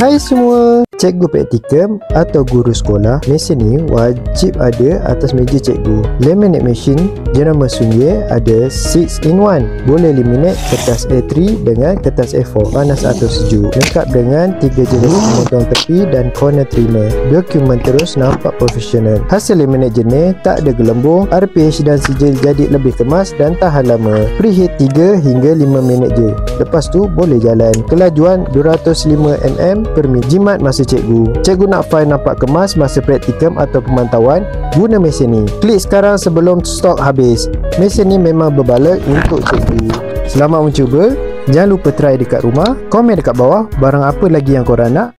Hai semua, cikgu praktikum atau guru sekolah, mesin ni wajib ada atas meja cikgu. Laminate machine jenama sunyi ada 6-in-1. Boleh laminate kertas A3 dengan kertas A4, panas atau sejuk. Lengkap dengan 3 jenis pemotong tepi dan corner trimmer. Dokumen terus nampak profesional. Hasil laminate jenis tak ada gelembung, RPH dan sijil jadi lebih kemas dan tahan lama. Preheat 3 hingga 5 minit je. Lepas tu boleh jalan. Kelajuan 205 mm per minit. Jimat masa cikgu. Cikgu nak file nampak kemas masa praktikum atau pemantauan, guna mesin ni. Klik sekarang sebelum stok habis. Mesin ni memang berbaloi untuk cikgu. Selamat mencuba. Jangan lupa try dekat rumah. Komen dekat bawah barang apa lagi yang korang nak.